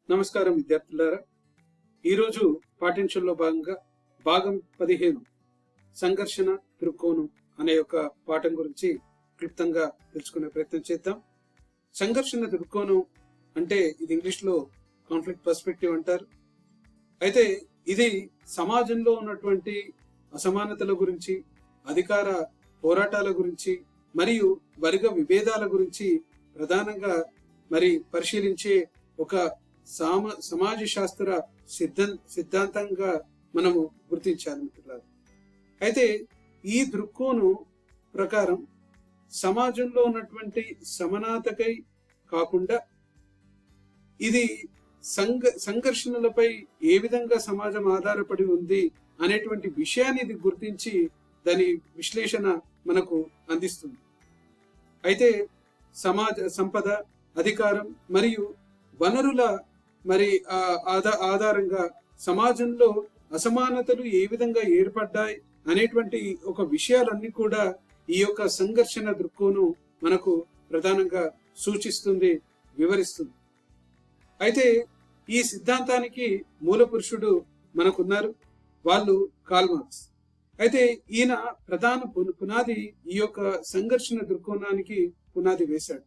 నమస్కారం విద్యార్థులారా. ఈరోజు పాఠ్యాంశంలో భాగంగా భాగం 15 సంఘర్షణ దృక్కోణం అనే ఒక పాఠం గురించి క్లుప్తంగా తెలుసుకునే ప్రయత్నం చేద్దాం. సంఘర్షణ దృక్కోణం అంటే ఇది ఇంగ్లీష్లో కాన్ఫ్లిక్ట్ పర్స్పెక్టివ్ అంటారు. అయితే ఇది సమాజంలో ఉన్నటువంటి అసమానతల గురించి, అధికార పోరాటాల గురించి మరియు వర్గ విభేదాల గురించి ప్రధానంగా పరిశీలించే ఒక సమాజ శాస్త్ర సిద్ధాంతంగా మనము గుర్తించాలి మిత్రులారా. అయితే ఈ దృక్కోణం ప్రకారం సమాజంలో ఉన్నటువంటి సమానతకై కాకుండా ఇది సంఘర్షణలపై ఏ విధంగా సమాజం ఆధారపడి ఉంది అనేటువంటి విషయాన్ని ఇది గుర్తించి దాని విశ్లేషణ మనకు అందిస్తుంది. అయితే సంపద, అధికారం మరియు వనరుల ఆధారంగా సమాజంలో అసమానతలు ఏ విధంగా ఏర్పడ్డాయి అనేటువంటి ఒక విషయాలన్నీ కూడా ఈ యొక్క సంఘర్షణ దృక్కోణం మనకు ప్రధానంగా సూచిస్తుంది, వివరిస్తుంది. అయితే ఈ సిద్ధాంతానికి మూల పురుషుడు మనకున్నారు, వాళ్ళు కార్ల్ మార్క్స్. అయితే ఈయన ప్రధాన పునాది ఈ యొక్క సంఘర్షణ దృక్కోణానికి పునాది వేశాడు.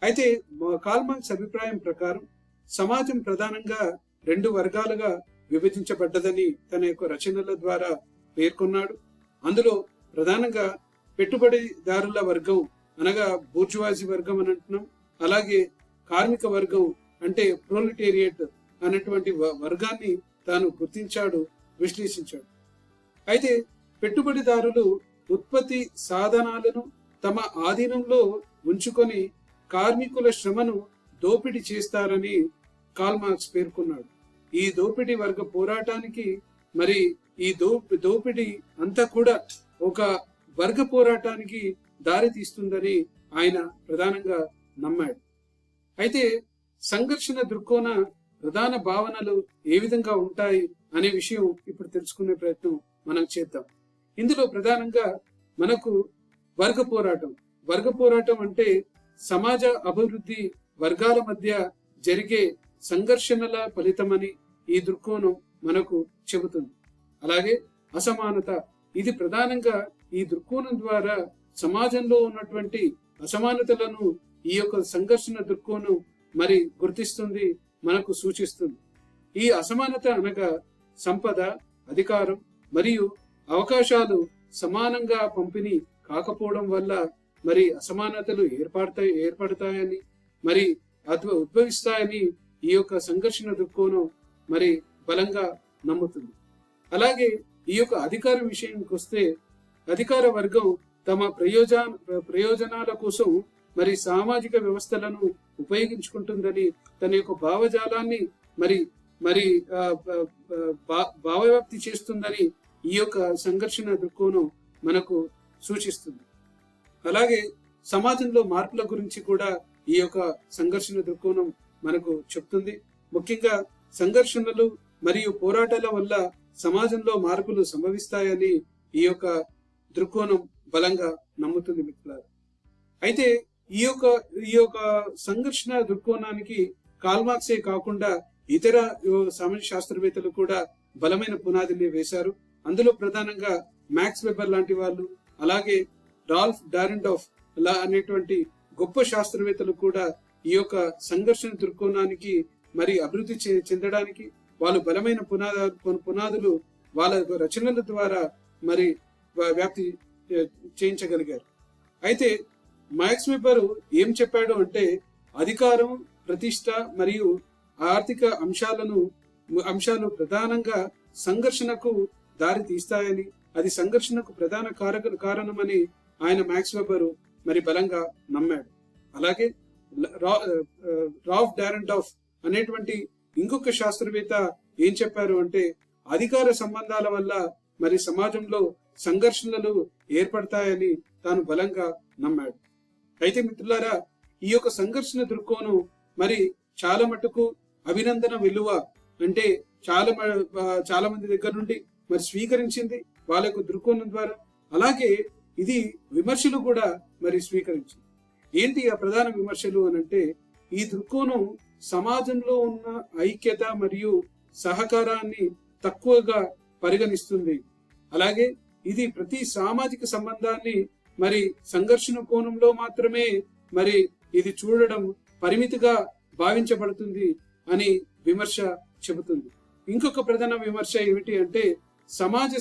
అయితే కార్ల్ మార్క్స్ అభిప్రాయం ప్రకారం సమాజం ప్రధానంగా 2 వర్గాలుగా విభజించబడ్డదని తన యొక్క రచనల ద్వారా పేర్కొన్నాడు. అందులో ప్రధానంగా పెట్టుబడిదారుల వర్గం అనగా బూర్జువాజీ వర్గం అని అంటున్నాం, అలాగే కార్మిక వర్గం అంటే ప్రొలిటేరియట్ అనేటువంటి వర్గాన్ని తాను గుర్తించాడు, విశ్లేషించాడు. అయితే పెట్టుబడిదారులు ఉత్పత్తి సాధనాలను తమ ఆధీనంలో ఉంచుకొని కార్మికుల శ్రమను దోపిడీ చేస్తారని కార్ల్ మార్క్స్ పేర్కొన్నాడు. ఈ దోపిడీ వర్గ పోరాటానికి ఈ దోపిడీ అంతా కూడా ఒక వర్గ పోరాటానికి దారి తీస్తుందని ఆయన ప్రధానంగా నమ్మాడు. అయితే సంఘర్షణ దృక్కోణ ప్రధాన భావనలు ఏ విధంగా ఉంటాయి అనే విషయం ఇప్పుడు తెలుసుకునే ప్రయత్నం మనం చేద్దాం. ఇందులో ప్రధానంగా మనకు వర్గ పోరాటం అంటే సమాజ అభివృద్ధి వర్గాల మధ్య జరిగే సంఘర్షణల ఫలితమని ఈ దృక్కోణం మనకు చెబుతుంది. అలాగే అసమానత, ఇది ప్రధానంగా ఈ దృక్కోణం ద్వారా సమాజంలో ఉన్నటువంటి అసమానతలను ఈ యొక్క సంఘర్షణ దృక్కోణం గుర్తిస్తుంది, మనకు సూచిస్తుంది. ఈ అసమానత అనగా సంపద, అధికారం మరియు అవకాశాలు సమానంగా పంపిణీ కాకపోవడం వల్ల అసమానతలు ఏర్పడతాయని ఉద్భవిస్తాయని ఈ యొక్క సంఘర్షణ దృక్కోణం బలంగా నమ్ముతుంది. అలాగే ఈ యొక్క అధికార విషయానికి వస్తే అధికార వర్గం తమ ప్రయోజనాల కోసం సామాజిక వ్యవస్థలను ఉపయోగించుకుంటుందని తన యొక్క భావజాలాన్ని భావవ్యాప్తి చేస్తుందని ఈ యొక్క సంఘర్షణ దృక్కోణం మనకు సూచిస్తుంది. అలాగే సమాజంలో మార్పుల గురించి కూడా ఈ యొక్క సంఘర్షణ దృక్కోణం మనకు చెప్తుంది. ముఖ్యంగా సంఘర్షణలు మరియు పోరాటాల వల్ల సమాజంలో మార్పులు సంభవిస్తాయని ఈ యొక్క దృక్కోణం బలంగా నమ్ముతుంది మిత్రులారా. అయితే ఈ యొక్క సంఘర్షణ దృక్కోణానికి కార్ల్ మార్క్సే కాకుండా ఇతర సమాజ శాస్త్రవేత్తలు కూడా బలమైన పునాదిని వేశారు. అందులో ప్రధానంగా మ్యాక్స్ వెబర్ లాంటి వాళ్ళు, అలాగే రాల్ఫ్ డారెండార్ఫ్ అనేటువంటి గొప్ప శాస్త్రవేత్తలు కూడా ఈ యొక్క సంఘర్షణ దృక్కోణానికి అభివృద్ధి చెందడానికి వాళ్ళు బలమైన పునాదులు వాళ్ళ రచనల ద్వారా వ్యాప్తి చేయించగలిగారు. అయితే మ్యాక్స్ వెబర్ ఏం చెప్పాడు అంటే అధికారం, ప్రతిష్ట మరియు ఆర్థిక అంశాలు ప్రధానంగా సంఘర్షణకు దారి తీస్తాయని, అది సంఘర్షణకు ప్రధాన కారణమని ఆయన మ్యాక్స్ వెబర్ బలంగా నమ్మాడు. అలాగే రాల్ఫ్ డారెండార్ఫ్ అనేటువంటి ఇంకొక శాస్త్రవేత్త ఏం చెప్పారు అంటే అధికార సంబంధాల వల్ల సమాజంలో సంఘర్షణలు ఏర్పడతాయని తాను బలంగా నమ్మాడు. అయితే మిత్రులారా, ఈ యొక్క సంఘర్షణ దృక్కోణం చాలా మటుకు అభినందన విలువ అంటే చాలా మంది దగ్గర నుండి స్వీకరించింది వాళ్ళ యొక్క దృక్కోణం ద్వారా. అలాగే ఇది విమర్శలు కూడా స్వీకరించింది. ఏంటి ఆ ప్రధాన విమర్శలు అని అంటే ఈ దృక్కోణం సమాజంలో ఉన్న ఐక్యత మరియు సహకారాన్ని తక్కువగా పరిగణిస్తుంది. అలాగే ఇది ప్రతి సామాజిక సంబంధాన్ని మరి సంఘర్షణ కోణంలో మాత్రమే మరి ఇది చూడడం పరిమితిగా భావించబడుతుంది అని విమర్శ చెబుతుంది. ఇంకొక ప్రధాన విమర్శ ఏమిటి అంటే సమాజ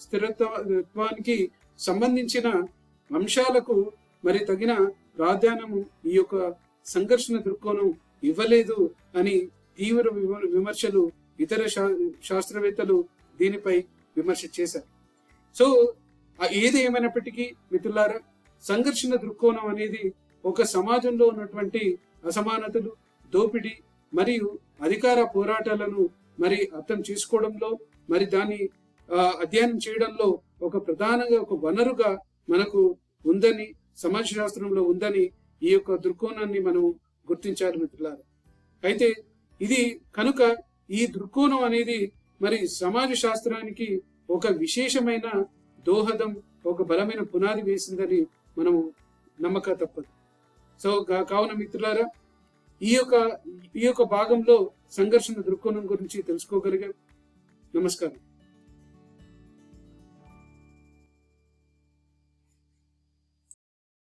స్థిరత్వానికి సంబంధించిన అంశాలకు మరి తగిన ప్రాధాన్యము ఈ యొక్క సంఘర్షణ దృక్కోణం ఇవ్వలేదు అని తీవ్ర విమర్శలు ఇతర శాస్త్రవేత్తలు దీనిపై విమర్శ చేశారు. సో ఏది ఏమైనప్పటికీ మిత్రులారా, సంఘర్షణ దృక్కోణం అనేది ఒక సమాజంలో ఉన్నటువంటి అసమానతలు, దోపిడీ మరియు అధికార పోరాటాలను మరి అర్థం చేసుకోవడంలో మరి దాన్ని అధ్యయనం చేయడంలో ఒక ప్రధానంగా ఒక వనరుగా మనకు ఉందని, సమాజ శాస్త్రంలో ఉందని ఈ యొక్క దృక్కోణాన్ని మనం గుర్తించాలి మిత్రులారా. అయితే ఇది కనుక ఈ దృక్కోణం అనేది మరి సమాజ శాస్త్రానికి ఒక విశేషమైన దోహదం, ఒక బలమైన పునాది వేసిందని మనము నమ్మక తప్పదు. సో కావున మిత్రులారా, ఈ యొక్క భాగంలో సంఘర్షణ దృక్కోణం గురించి తెలుసుకోగలిగాం. నమస్కారం.